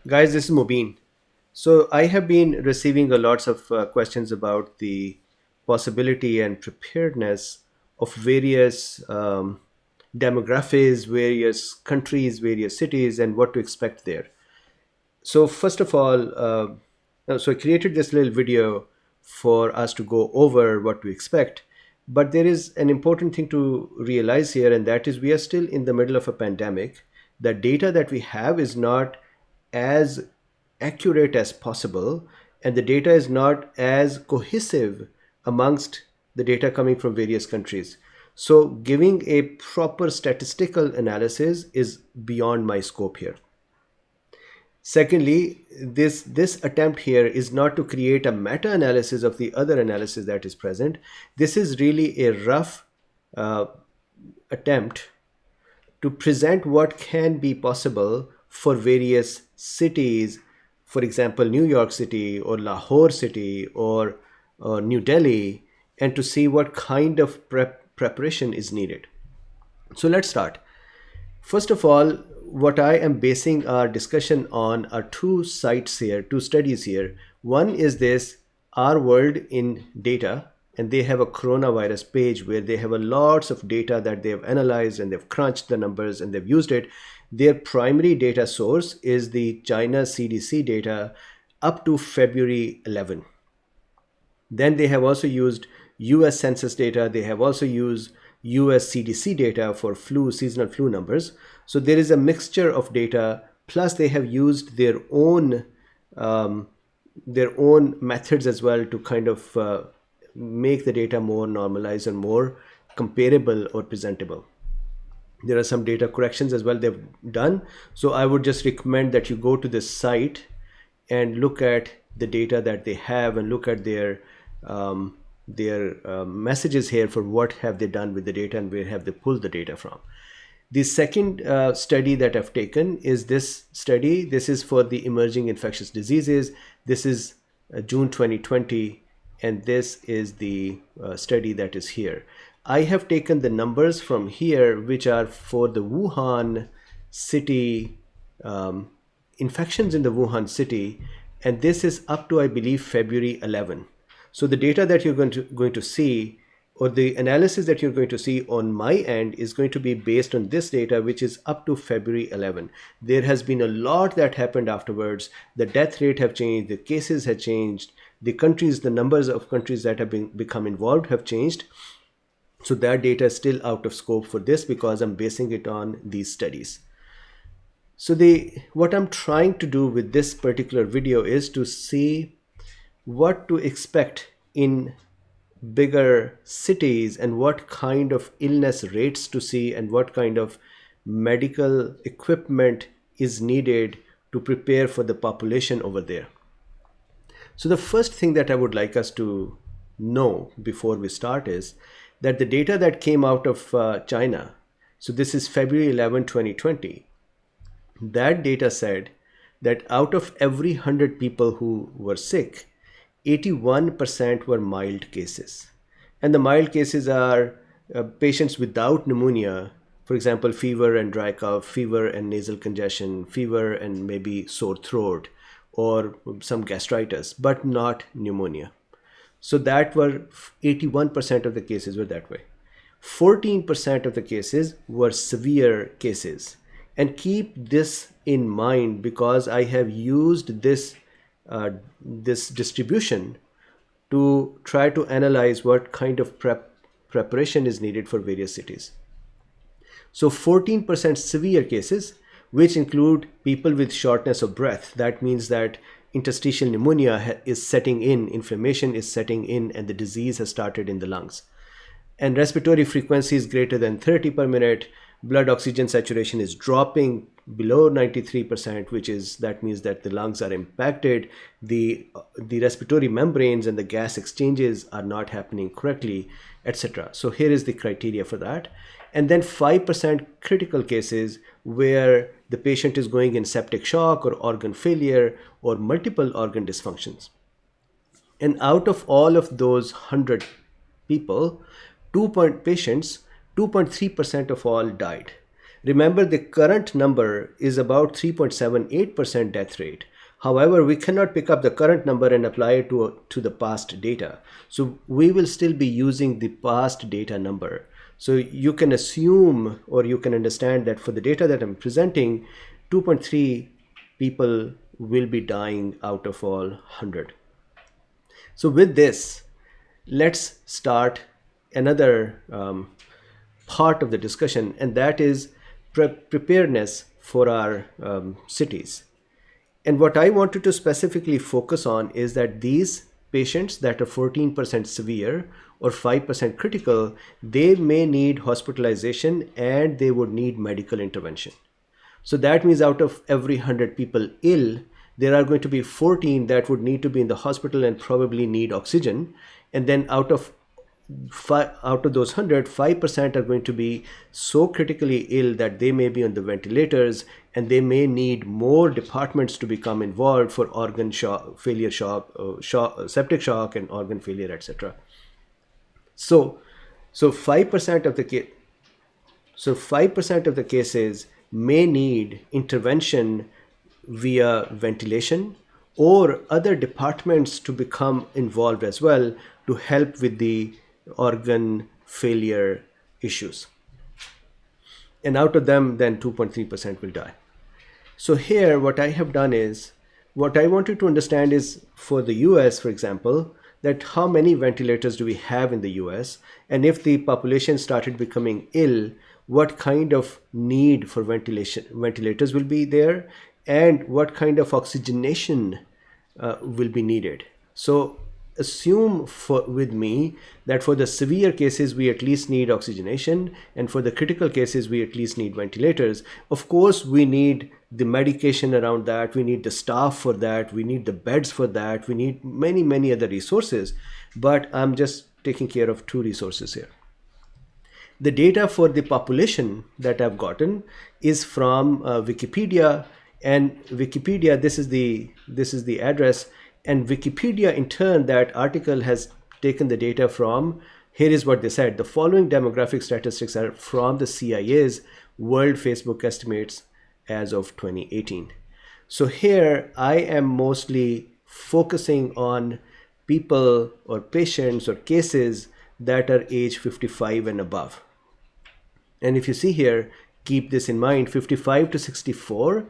Guys, this is Mubin. So I have been receiving a lots of questions about the possibility and preparedness of various demographics, various countries, various cities, and what to expect there. So first of all, so I created this little video for us to go over what to expect. But there is an important thing to realize here, and that is we are still in the middle of a pandemic. The data that we have is not as accurate as possible, and the data is not as cohesive amongst the data coming from various countries. So, giving a proper statistical analysis is beyond my scope here. Secondly, this attempt here is not to create a meta-analysis of the other analysis that is present. This is really a rough uh, attempt to present what can be possible for various cities, for example, New York City or Lahore City or New Delhi, and to see what kind of preparation is needed. So let's start. First of all, what I am basing our discussion on are two sites here, two studies here. One is this Our World in Data, and they have a coronavirus page where they have a lots of data that they have analyzed and they've crunched the numbers and they've used it. Their primary data source is the China CDC data up to February 11. Then they have also used US Census data. They have also used US CDC data for seasonal flu numbers. So there is a mixture of data. Plus, they have used um, their own methods as well to kind of make the data more normalized and more comparable or presentable. There are some data corrections as well they've done. So I would just recommend that you go to this site and look at the data that they have and look at their messages here for what have they done with the data and where have they pulled the data from. The second study that I've taken is this study. This is for the emerging infectious diseases. This is June 2020, and this is the study that is here. I have taken the numbers from here, which are for the Wuhan city, infections in the Wuhan city, and this is up to, I believe, February 11. So the data that you're going to see, or the analysis that you're going to see on my end, is going to be based on this data, which is up to February 11. There has been a lot that happened afterwards. The death rate have changed, the cases have changed, the numbers of countries that have become involved have changed. So that data is still out of scope for this because I'm basing it on these studies. So what I'm trying to do with this particular video is to see what to expect in bigger cities and what kind of illness rates to see and what kind of medical equipment is needed to prepare for the population over there. So the first thing that I would like us to know before we start is that the data that came out of China, so this is February 11, 2020, that data said that out of every 100 people who were sick, 81% were mild cases. And the mild cases are patients without pneumonia, for example, fever and dry cough, fever and nasal congestion, fever and maybe sore throat, or some gastritis, but not pneumonia. So that were 81% of the cases were that way. 14% of the cases were severe cases. And keep this in mind because I have used this distribution to try to analyze what kind of preparation is needed for various cities. So 14% severe cases, which include people with shortness of breath. That means that interstitial pneumonia is setting in, inflammation is setting in, and the disease has started in the lungs. And respiratory frequency is greater than 30 per minute. Blood oxygen saturation is dropping below 93%, that means that the lungs are impacted. The respiratory membranes and the gas exchanges are not happening correctly, etc. So here is the criteria for that. And then 5% critical cases where the patient is going in septic shock or organ failure or multiple organ dysfunctions. And out of all of those 100 people, patients, 2.3% of all died. Remember, the current number is about 3.78% death rate. However, we cannot pick up the current number and apply it to the past data. So we will still be using the past data number. So you can assume, or you can understand, that for the data that I'm presenting, 2.3 people will be dying out of all 100. So with this, let's start another part of the discussion, and that is preparedness for our cities. And what I wanted to specifically focus on is that these patients that are 14% severe or 5% critical, they may need hospitalization and they would need medical intervention. So that means out of every 100 people ill, there are going to be 14 that would need to be in the hospital and probably need oxygen. And then out of those 100, 5% are going to be so critically ill that they may be on the ventilators, and they may need more departments to become involved for organ failure, septic shock and organ failure, etc. So 5% of the 5% of the cases may need intervention via ventilation or other departments to become involved as well to help with the organ failure issues. And out of them, then 2.3% will die. So here, what I have done is, what I wanted to understand is, for the US, for example, that how many ventilators do we have in the US? And if the population started becoming ill, what kind of need for ventilators will be there, and what kind of oxygenation will be needed. So assume with me that for the severe cases we at least need oxygenation, and for the critical cases we at least need ventilators. Of course, we need the medication around that, we need the staff for that, we need the beds for that, we need many other resources, but I'm just taking care of 2 resources here. The data for the population that I've gotten is from Wikipedia, and Wikipedia, this is the address, and Wikipedia in turn, that article has taken the data from, here is what they said: the following demographic statistics are from the CIA's World Facebook Estimates as of 2018. So here I am mostly focusing on people or patients or cases that are age 55 and above. And if you see here, keep this in mind, 55 to 64,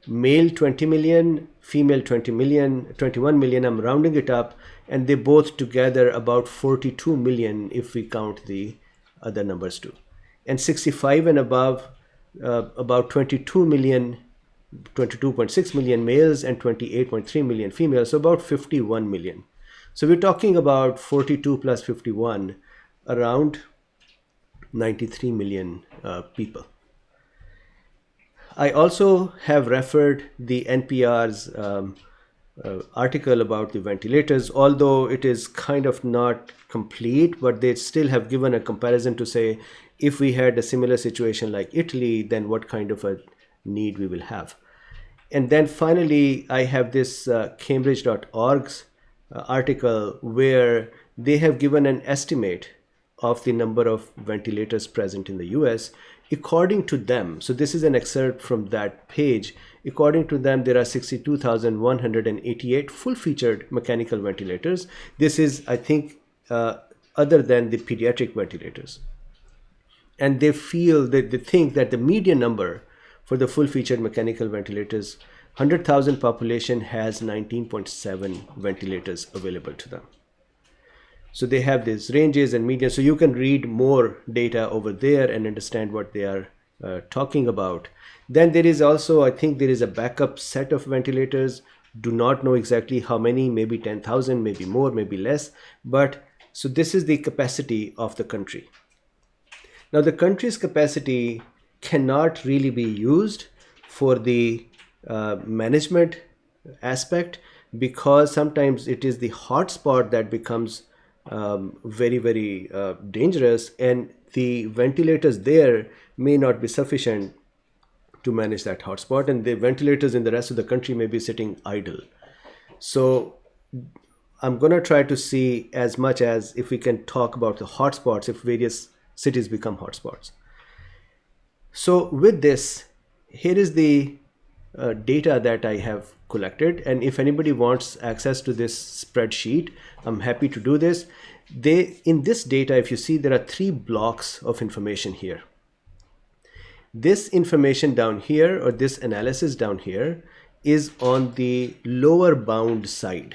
male 20 million, female 20 million, 21 million, I'm rounding it up, and they both together about 42 million if we count the other numbers too. And 65 and above, about 22 million, 22.6 million males and 28.3 million females, so about 51 million. So we're talking about 42 plus 51, around 93 million people. I also have referred the NPR's article about the ventilators, although it is kind of not complete, but they still have given a comparison to say, if we had a similar situation like Italy, then what kind of a need we will have. And then finally, I have this Cambridge.org's article where they have given an estimate of the number of ventilators present in the US. According to them, so this is an excerpt from that page, according to them, there are 62,188 full-featured mechanical ventilators. This is, I think, other than the pediatric ventilators. And they think that the median number for the full-featured mechanical ventilators, 100,000 population has 19.7 ventilators available to them. So they have these ranges and median. So you can read more data over there and understand what they are talking about. Then there is also, I think there is a backup set of ventilators. Do not know exactly how many, maybe 10,000, maybe more, maybe less. But so this is the capacity of the country. Now the country's capacity cannot really be used for the management aspect, because sometimes it is the hotspot that becomes very dangerous, and the ventilators there may not be sufficient to manage that hotspot, and the ventilators in the rest of the country may be sitting idle. So I'm going to try to see as much as if we can talk about the hotspots, if various cities become hotspots. So with this, here is the data that I have collected, and if anybody wants access to this spreadsheet, I'm happy to do this. In this data, if you see, there are 3 blocks of information here. This information down here, or this analysis down here, is on the lower bound side.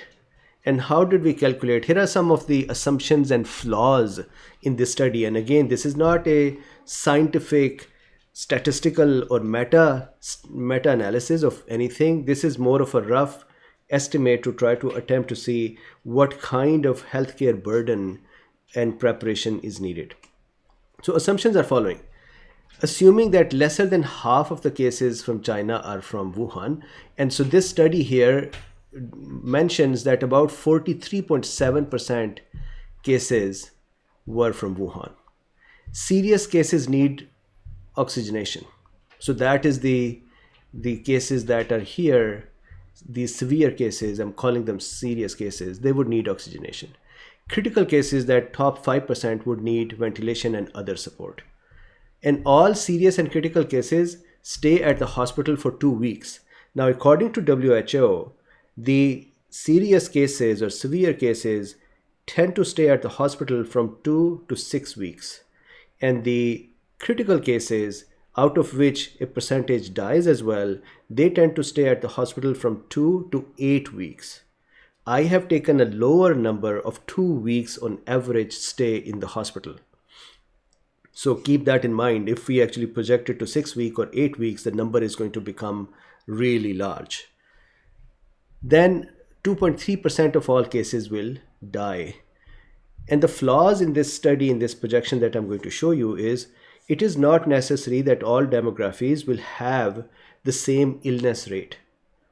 And how did we calculate? Here are some of the assumptions and flaws in this study. And again, this is not a scientific, statistical, or meta-analysis of anything. This is more of a rough estimate to try to attempt to see what kind of healthcare burden and preparation is needed. So assumptions are following. Assuming that lesser than half of the cases from China are from Wuhan. And so this study here mentions that about 43.7% cases were from Wuhan. Serious cases need oxygenation. So that is the cases that are here, these severe cases, I'm calling them serious cases, they would need oxygenation. Critical cases, that top 5%, would need ventilation and other support. And all serious and critical cases stay at the hospital for 2 weeks. Now, according to WHO, the serious cases or severe cases tend to stay at the hospital from 2 to 6 weeks. And the critical cases, out of which a percentage dies as well, they tend to stay at the hospital from 2 to 8 weeks. I have taken a lower number of 2 weeks on average stay in the hospital. So keep that in mind. If we actually project it to 6 weeks or 8 weeks, the number is going to become really large. Then 2.3% of all cases will die. And the flaws in this study, in this projection that I'm going to show you, is it is not necessary that all demographies will have the same illness rate.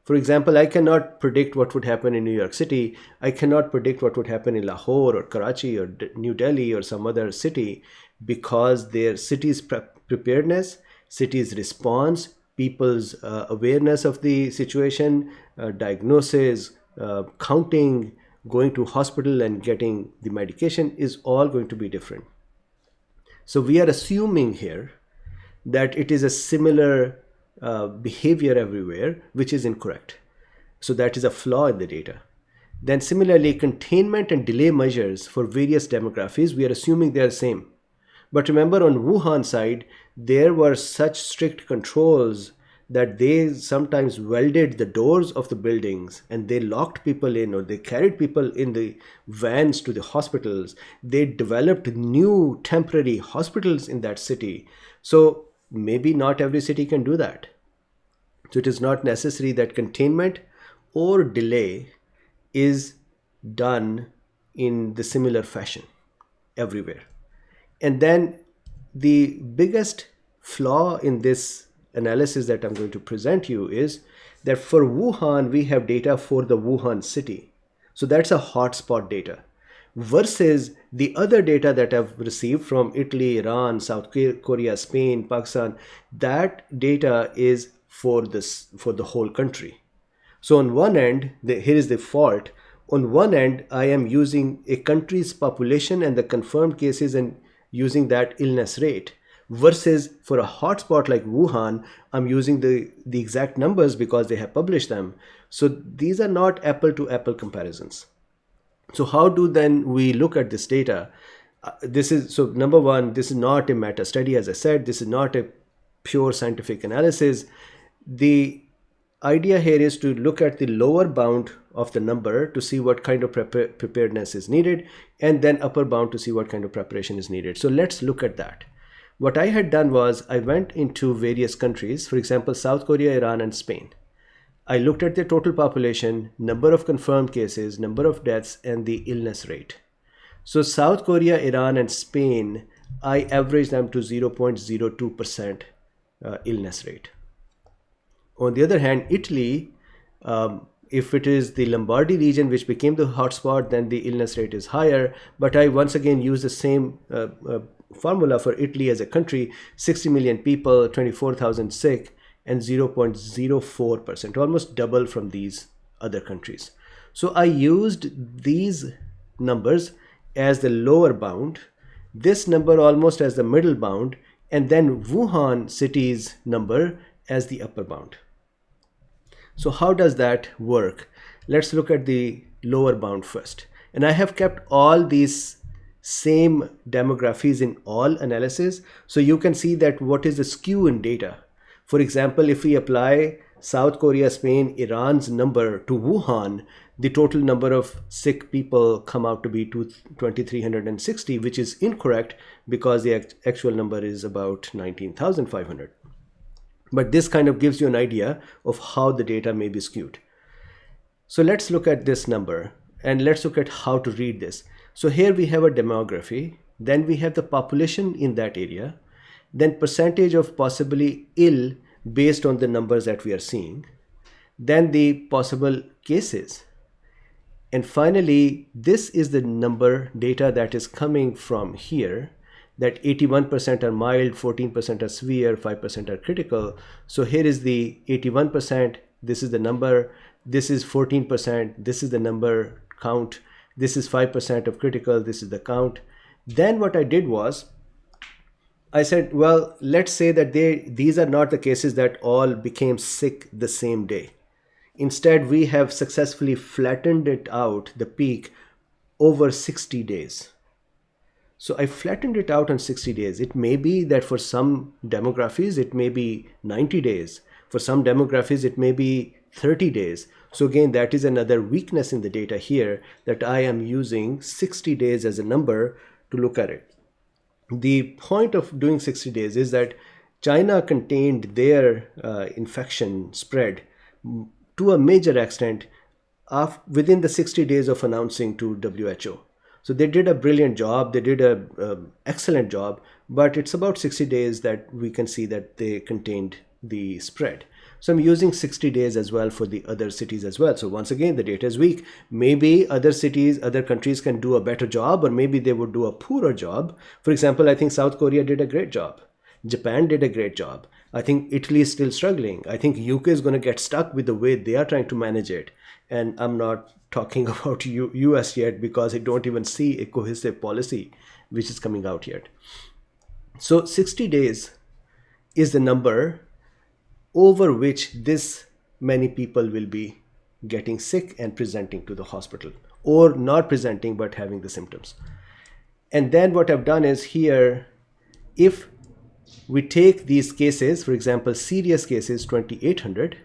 For example, I cannot predict what would happen in New York City. I cannot predict what would happen in Lahore or Karachi or New Delhi or some other city, because their city's preparedness, city's response, people's awareness of the situation, diagnosis, counting, going to hospital and getting the medication is all going to be different. So we are assuming here that it is a similar behavior everywhere, which is incorrect. So that is a flaw in the data. Then similarly, containment and delay measures for various demographies, we are assuming they are the same. But remember, on Wuhan side, there were such strict controls that they sometimes welded the doors of the buildings and they locked people in, or they carried people in the vans to the hospitals. They developed new temporary hospitals in that city. So maybe not every city can do that. So it is not necessary that containment or delay is done in the similar fashion everywhere. And then the biggest flaw in this analysis that I'm going to present you is that for Wuhan, we have data for the Wuhan city. So that's a hotspot data. Versus the other data that I've received from Italy, Iran, South Korea, Spain, Pakistan, that data is for the whole country. So on one end, here is the fault. On one end, I am using a country's population and the confirmed cases and using that illness rate, versus for a hotspot like Wuhan, I'm using the exact numbers because they have published them. So these are not apple to apple comparisons. So how do then we look at this data? So number one, this is not a meta study. As I said, this is not a pure scientific analysis. The idea here is to look at the lower bound of the number to see what kind of preparedness is needed, and then upper bound to see what kind of preparation is needed. So let's look at that. What I had done was I went into various countries, for example, South Korea, Iran, and Spain. I looked at the total population, number of confirmed cases, number of deaths, and the illness rate. So South Korea, Iran, and Spain, I averaged them to 0.02% illness rate. On the other hand, Italy, if it is the Lombardy region which became the hotspot, then the illness rate is higher. But I once again use the same formula for Italy as a country: 60 million people, 24,000 sick, and 0.04%, almost double from these other countries. So I used these numbers as the lower bound, this number almost as the middle bound, and then Wuhan city's number as the upper bound. So how does that work? Let's look at the lower bound first. And I have kept all these same demographics in all analysis. So you can see that what is the skew in data. For example, if we apply South Korea, Spain, Iran's number to Wuhan, the total number of sick people come out to be 2,360, which is incorrect because the actual number is about 19,500. But this kind of gives you an idea of how the data may be skewed. So let's look at this number and let's look at how to read this. So here we have a demography, then we have the population in that area, then percentage of possibly ill based on the numbers that we are seeing, then the possible cases. And finally, this is the number data that is coming from here, that 81% are mild, 14% are severe, 5% are critical. So here is the 81%, this is the number, this is 14%, this is the number count, this is 5% of critical, this is the count. Then what I did was, I said, well, let's say that these are not the cases that all became sick the same day. Instead, we have successfully flattened it out, the peak, over 60 days. So I flattened it out on 60 days. It may be that for some demographies, it may be 90 days. For some demographies, it may be 30 days. So again, that is another weakness in the data here, that I am using 60 days as a number to look at it. The point of doing 60 days is that China contained their infection spread to a major extent within the 60 days of announcing to WHO. So they did a brilliant job, they did an excellent job, but it's about 60 days that we can see that they contained the spread. So I'm using 60 days as well for the other cities as well. So once again, the data is weak. Maybe other cities, other countries can do a better job, or maybe they would do a poorer job. For example, I think South Korea did a great job. Japan did a great job. I think Italy is still struggling. I think UK is going to get stuck with the way they are trying to manage it. And I'm not talking about US yet, because I don't even see a cohesive policy which is coming out yet. So 60 days is the number over which this many people will be getting sick and presenting to the hospital, or not presenting but having the symptoms. And then what I've done is here, if we take these cases, for example, serious cases, 2,800,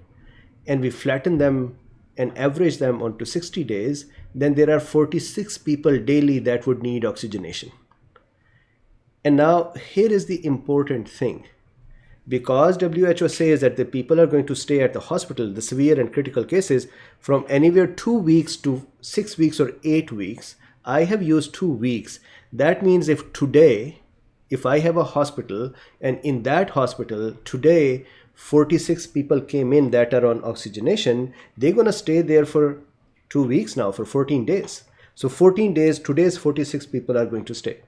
and we flatten them and average them onto 60 days, then there are 46 people daily that would need oxygenation. And now here is the important thing. Because WHO says that the people are going to stay at the hospital, the severe and critical cases, from anywhere 2 weeks to 6 weeks or 8 weeks, I have used 2 weeks. That means if I have a hospital, and in that hospital today 46 people came in that are on oxygenation, they're going to stay there for 2 weeks now, for 14 days. So 14 days, today's 46 people are going to stay.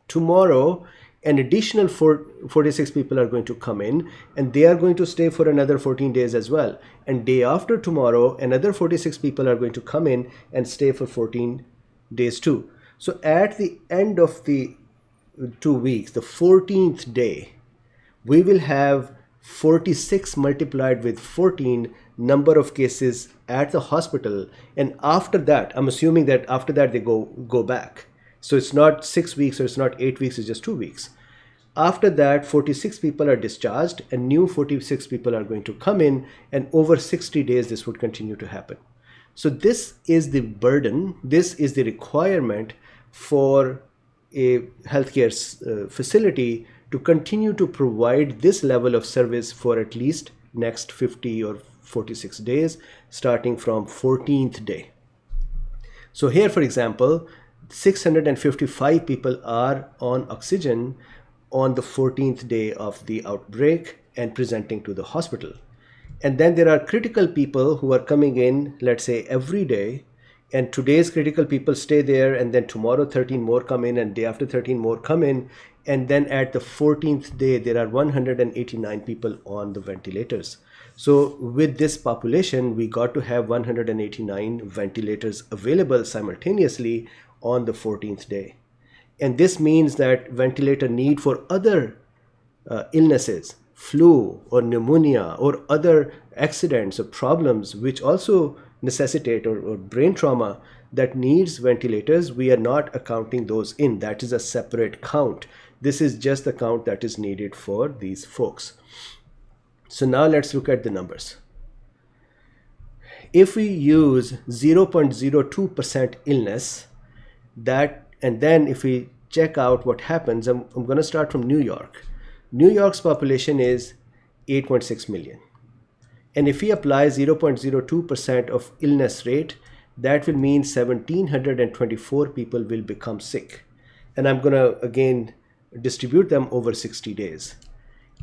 Tomorrow, an additional 46 people are going to come in, and they are going to stay for another 14 days as well. And day after tomorrow, another 46 people are going to come in and stay for 14 days too. So at the end of the 2 weeks, the 14th day, we will have 46 multiplied with 14 number of cases at the hospital. And after that, I'm assuming that after that they go back. So it's not 6 weeks or it's not 8 weeks, it's just 2 weeks. After that, 46 people are discharged and new 46 people are going to come in, and over 60 days this would continue to happen. So this is the burden, this is the requirement for a healthcare facility to continue to provide this level of service for at least next 50 or 46 days, starting from 14th day. So here, for example, 655 people are on oxygen on the 14th day of the outbreak and presenting to the hospital. And then there are critical people who are coming in, let's say every day, and today's critical people stay there, and then tomorrow 13 more come in, and day after 13 more come in, and then at the 14th day there are 189 people on the ventilators. So with this population, we got to have 189 ventilators available simultaneously on the 14th day. And this means that ventilator need for other illnesses, flu or pneumonia or other accidents or problems which also necessitate or brain trauma that needs ventilators, we are not accounting those in. That is a separate count. This is just the count that is needed for these folks. So now let's look at the numbers. If we use 0.02% illness, and then if we check out what happens, I'm going to start from New York. New York's population is 8.6 million. And if we apply 0.02% of illness rate, that will mean 1,724 people will become sick. And I'm going to again distribute them over 60 days.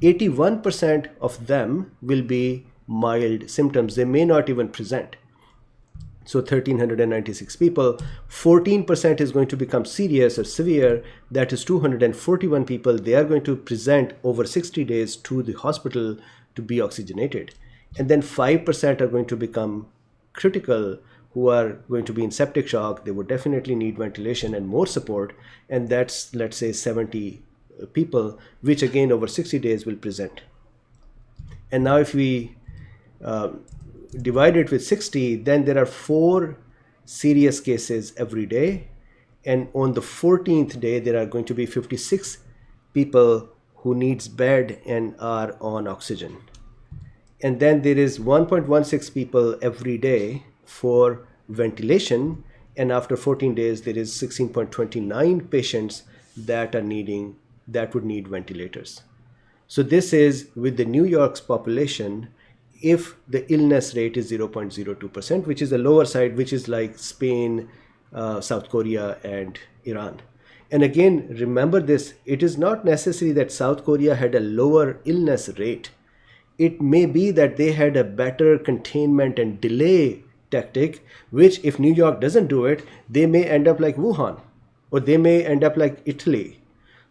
81% of them will be mild symptoms. They may not even present. So 1,396 people, 14% is going to become serious or severe. That is 241 people. They are going to present over 60 days to the hospital to be oxygenated. And then 5% are going to become critical, who are going to be in septic shock. They would definitely need ventilation and more support. And that's, let's say, 70 people, which again over 60 days will present. And now if we divide it with 60, then there are 4 serious cases every day. And on the 14th day, there are going to be 56 people who needs bed and are on oxygen. And then there is 1.16 people every day for ventilation. And after 14 days, there is 16.29 patients that would need ventilators. So this is with the New York's population, if the illness rate is 0.02%, which is the lower side, which is like Spain, South Korea, and Iran. And again, remember this, it is not necessary that South Korea had a lower illness rate. It may be that they had a better containment and delay tactic, which if New York doesn't do it, they may end up like Wuhan, or they may end up like Italy.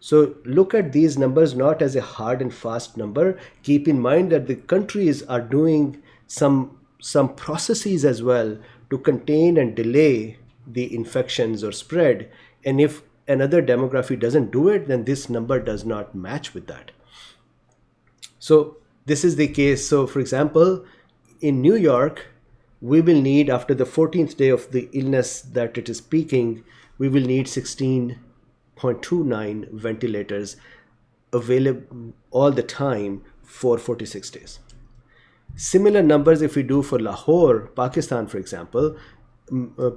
So look at these numbers not as a hard and fast number. Keep in mind that the countries are doing some processes as well to contain and delay the infections or spread. And if another demography doesn't do it, then this number does not match with that. So this is the case. So for example, in New York, we will need, after the 14th day of the illness that it is peaking, we will need 16.29 ventilators available all the time for 46 days. Similar numbers if we do for Lahore, Pakistan, for example,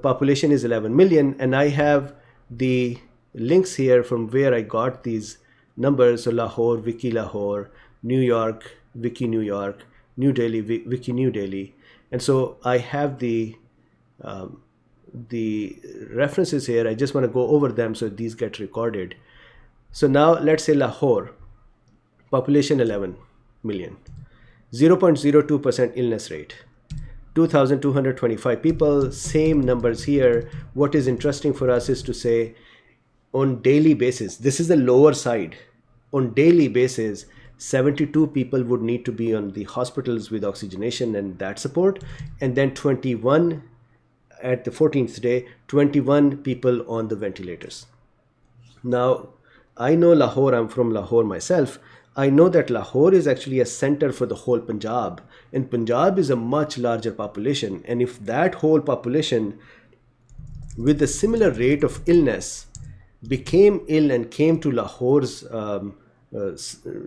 population is 11 million, and I have the links here from where I got these numbers. So Lahore, Wiki Lahore, New York, Wiki New York, New Delhi, Wiki New Delhi. And so I have the references here. I just want to go over them so these get recorded. So now let's say Lahore, population 11 million, 0.02% illness rate, 2,225 people, same numbers here. What is interesting for us is to say on daily basis, this is the lower side, on daily basis, 72 people would need to be on the hospitals with oxygenation and that support, and then 21 at the 14th day, 21 people on the ventilators. Now, I know Lahore, I'm from Lahore myself. I know that Lahore is actually a center for the whole Punjab, and Punjab is a much larger population. And if that whole population with a similar rate of illness became ill and came to Lahore's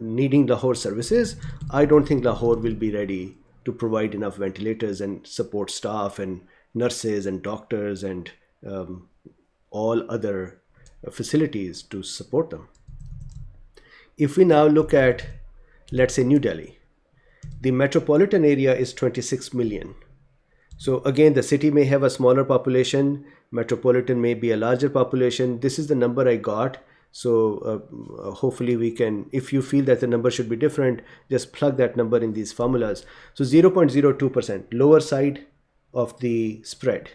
needing Lahore services, I don't think Lahore will be ready to provide enough ventilators and support staff and nurses and doctors and all other facilities to support them. If we now look at, let's say, New Delhi, the metropolitan area is 26 million. So again, the city may have a smaller population, metropolitan may be a larger population. This is the number I got. So hopefully we can, if you feel that the number should be different, just plug that number in these formulas. So 0.02%, lower side of the spread,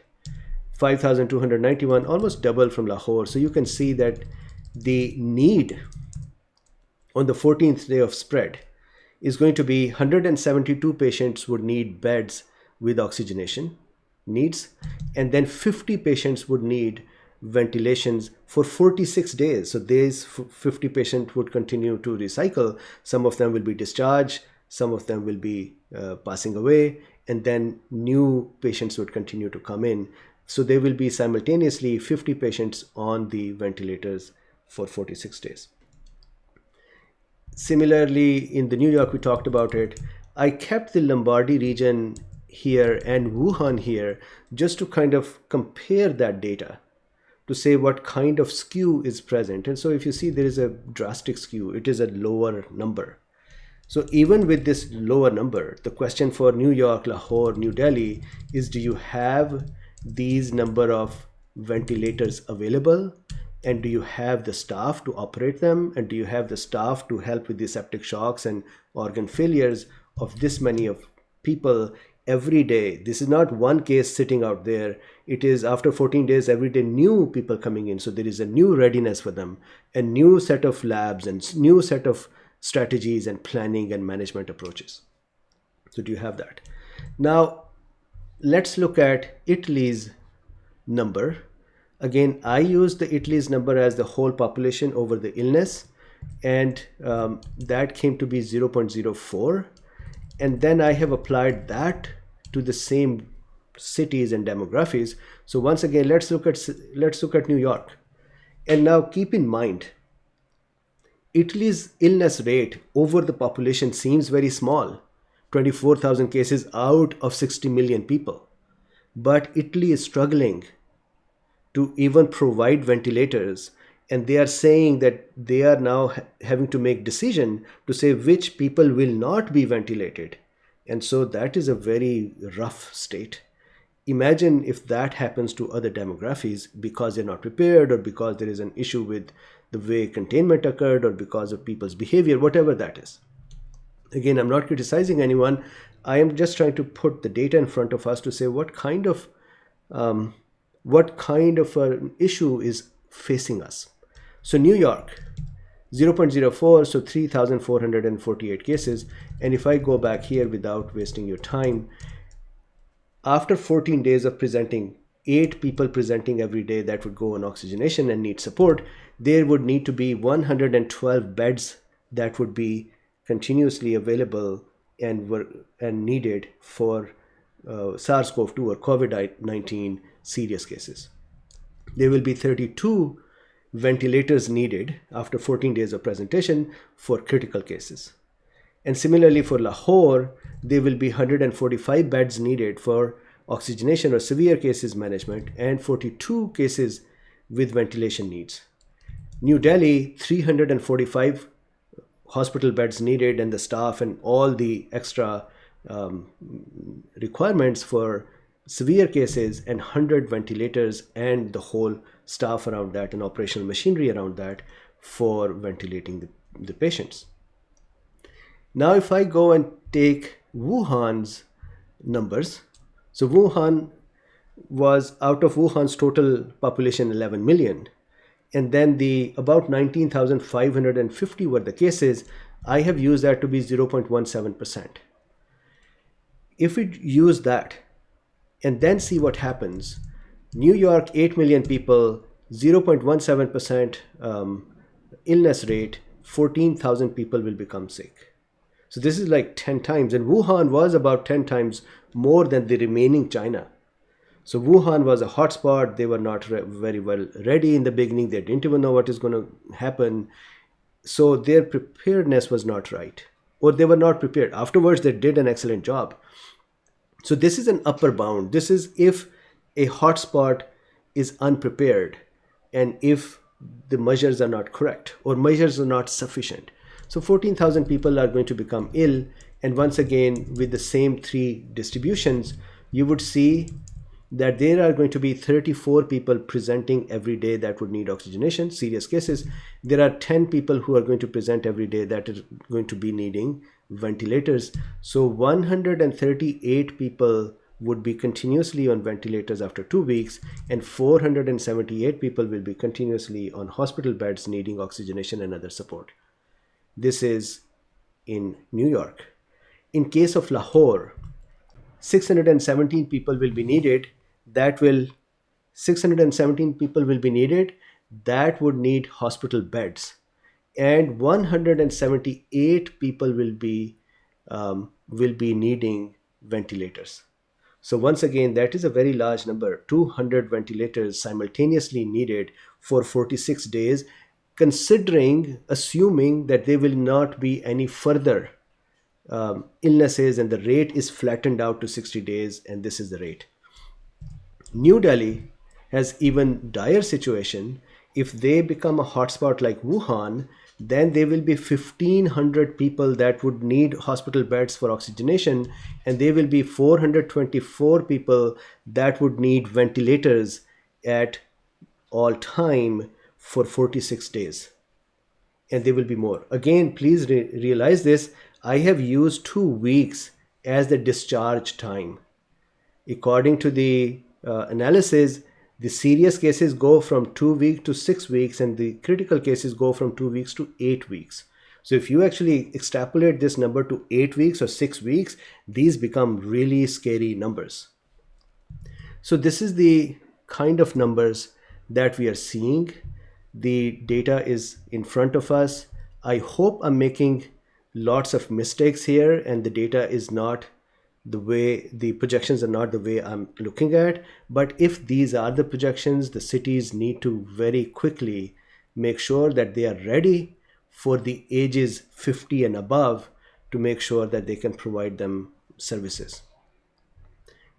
5,291, almost double from Lahore. So you can see that the need on the 14th day of spread is going to be 172 patients would need beds with oxygenation needs, and then 50 patients would need ventilations for 46 days. So these 50 patients would continue to recycle. Some of them will be discharged, some of them will be passing away, and then new patients would continue to come in. So there will be simultaneously 50 patients on the ventilators for 46 days. Similarly, in the New York, we talked about it. I kept the Lombardy region here and Wuhan here just to kind of compare that data to say what kind of skew is present. And so if you see there is a drastic skew, it is a lower number. So even with this lower number, the question for New York, Lahore, New Delhi is, do you have these number of ventilators available? And do you have the staff to operate them? And do you have the staff to help with the septic shocks and organ failures of this many of people every day? This is not one case sitting out there. It is after 14 days, every day, new people coming in. So there is a new readiness for them, a new set of labs and new set of strategies and planning and management approaches. So do you have that? Now, let's look at Italy's number. Again, I use the Italy's number as the whole population over the illness, and that came to be 0.04. And then I have applied that to the same cities and demographics. So once again, let's look at New York. And now keep in mind, Italy's illness rate over the population seems very small, 24,000 cases out of 60 million people. But Italy is struggling to even provide ventilators, and they are saying that they are now having to make decision to say which people will not be ventilated. And so that is a very rough state. Imagine if that happens to other demographics because they're not prepared, or because there is an issue with the way containment occurred, or because of people's behavior, whatever that is. Again, I'm not criticizing anyone. I am just trying to put the data in front of us to say what kind of an issue is facing us. So New York, 0.04, so 3,448 cases. And if I go back here without wasting your time, after 14 days of presenting, 8 people presenting every day that would go on oxygenation and need support, there would need to be 112 beds that would be continuously available and needed for SARS-CoV-2 or COVID-19 serious cases. There will be 32 ventilators needed after 14 days of presentation for critical cases. And similarly for Lahore, there will be 145 beds needed for oxygenation or severe cases management, and 42 cases with ventilation needs. New Delhi, 345 hospital beds needed, and the staff and all the extra requirements for severe cases, and 100 ventilators and the whole staff around that and operational machinery around that for ventilating the patients. Now, if I go and take Wuhan's numbers, so Wuhan was, out of Wuhan's total population, 11 million. And then the about 19,550 were the cases. I have used that to be 0.17%. If we use that and then see what happens, New York, 8 million people, 0.17% illness rate, 14,000 people will become sick. So this is like 10 times. And Wuhan was about 10 times more than the remaining China. So Wuhan was a hotspot. They were not very well ready in the beginning. They didn't even know what is going to happen. So their preparedness was not right, or they were not prepared. Afterwards, they did an excellent job. So this is an upper bound. This is if a hotspot is unprepared and if the measures are not correct or measures are not sufficient. So 14,000 people are going to become ill. And once again, with the same 3 distributions, you would see that there are going to be 34 people presenting every day that would need oxygenation, serious cases. There are 10 people who are going to present every day that are going to be needing ventilators. So 138 people would be continuously on ventilators after 2 weeks, and 478 people will be continuously on hospital beds needing oxygenation and other support. This is in New York. In case of Lahore, 617 people will be needed. That will 617 people will be needed that would need hospital beds, and 178 people will be needing ventilators. So once again, that is a very large number. 200 ventilators simultaneously needed for 46 days, assuming that there will not be any further illnesses and the rate is flattened out to 60 days, and this is the rate. New Delhi has even dire situation. If they become a hotspot like Wuhan, then there will be 1,500 people that would need hospital beds for oxygenation, and there will be 424 people that would need ventilators at all time for 46 days. And there will be more. Again, please realize this. I have used 2 weeks as the discharge time. According to the analysis, the serious cases go from 2 weeks to 6 weeks, and the critical cases go from 2 weeks to 8 weeks. So if you actually extrapolate this number to 8 weeks or 6 weeks, these become really scary numbers. So this is the kind of numbers that we are seeing. The data is in front of us. I hope I'm making lots of mistakes here and the data is not the way, the projections are not the way I'm looking at. But if these are the projections, the cities need to very quickly make sure that they are ready for the ages 50 and above to make sure that they can provide them services.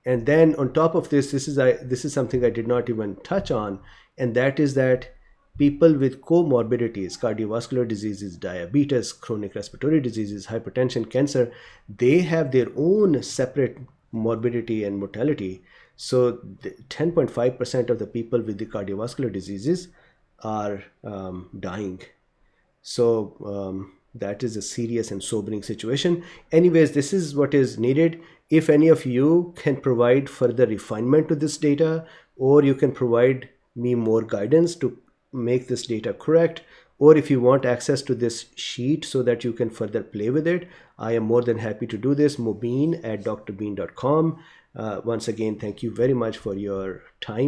And then on top of this, this is something I did not even touch on, and that is that people with comorbidities, cardiovascular diseases, diabetes, chronic respiratory diseases, hypertension, cancer, they have their own separate morbidity and mortality. So 10.5% of the people with the cardiovascular diseases are dying. So that is a serious and sobering situation. Anyways, this is what is needed. If any of you can provide further refinement to this data, or you can provide me more guidance to make this data correct, or if you want access to this sheet so that you can further play with it, I am more than happy to do this. Mobeen@drbeen.com. Once again, thank you very much for your time.